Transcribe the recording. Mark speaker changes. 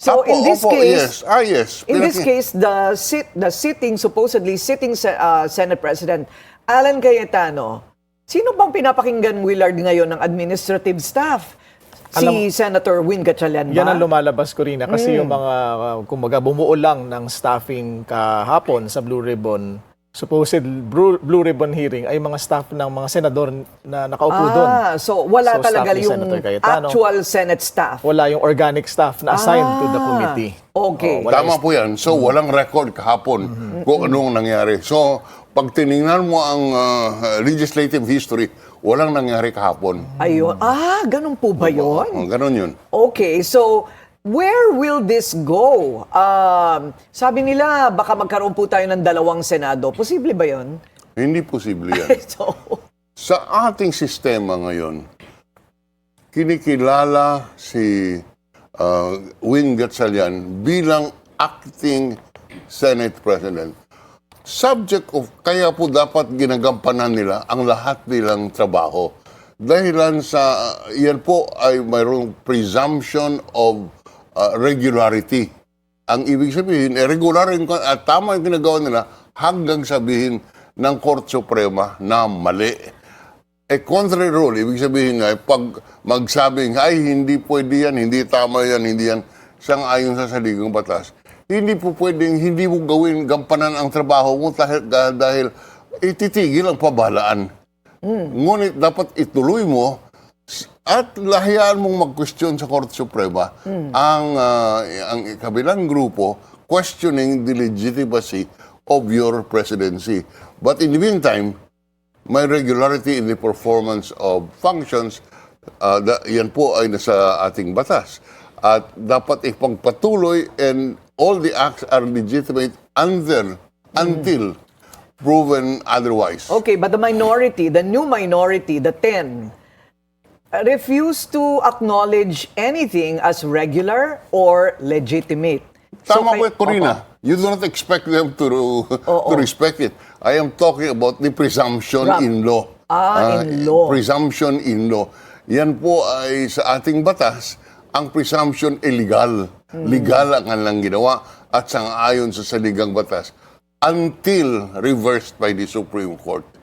Speaker 1: So in this case,
Speaker 2: yes.
Speaker 1: in this case, the supposedly sitting Senate President Alan Cayetano, sino bang pinapakinggan, Willard, ngayon ng administrative staff? Si Senator Win Gatchalian ba?
Speaker 3: Yan ang lumalabas, Corina, kasi yung mga, kumbaga, bumuo lang ng staffing kahapon sa Blue Ribbon, supposed Blue Ribbon hearing ay mga staff ng mga senador na nakaupo doon.
Speaker 1: So wala talaga
Speaker 3: staff ni
Speaker 1: yung
Speaker 3: Senator Cayetano.
Speaker 1: actual Senate staff.
Speaker 3: Wala yung organic staff na assigned to the committee.
Speaker 1: Okay.
Speaker 2: Tama po yan. So, walang record kahapon kung anong nangyari. So, pag tinignan mo ang legislative history, walang nangyari kahapon.
Speaker 1: Ayun. Ganun po ba yun?
Speaker 2: Ganon yun.
Speaker 1: Okay, so where will this go? Sabi nila, baka magkaroon po tayo ng 2 Senado. Posible ba yun?
Speaker 2: Hindi posible yan.
Speaker 1: So,
Speaker 2: Sa ating sistema ngayon, kinikilala si Win Gatchalian bilang acting Senate President. Subject of, kaya po dapat ginagampanan nila ang lahat nilang trabaho. Dahilan sa, yan po ay mayroong presumption of regularity. Ang ibig sabihin, regular at tama yung ginagawa nila hanggang sabihin ng Korte Suprema na mali. Contrary rule, ibig sabihin nga, pag magsabing, ay, hindi pwede yan, hindi tama yan, hindi yan, sang-ayon sa saligang batas, hindi po pwedeng, hindi mo gawin, gampanan ang trabaho mo dahil ititigil ang pabalaan. Ngunit dapat ituloy mo at lahiyaan mong mag-question sa Korte Suprema ang kabilang grupo questioning the legitimacy of your presidency. But in the meantime, may regularity in the performance of functions, yan po ay nasa ating batas. At dapat ipagpatuloy and all the acts are legitimate until proven otherwise.
Speaker 1: okay, but the minority, the new minority, the 10, refuse to acknowledge anything as regular or legitimate.
Speaker 2: Tama po,
Speaker 1: kay-
Speaker 2: Corina. You do not expect them to respect it. I am talking about the presumption in law.
Speaker 1: In law.
Speaker 2: Presumption in law. Yan po ay sa ating batas, ang presumption illegal. Legal ang kanilang ginawa at sang-ayon sa saligang batas until reversed by the Supreme Court.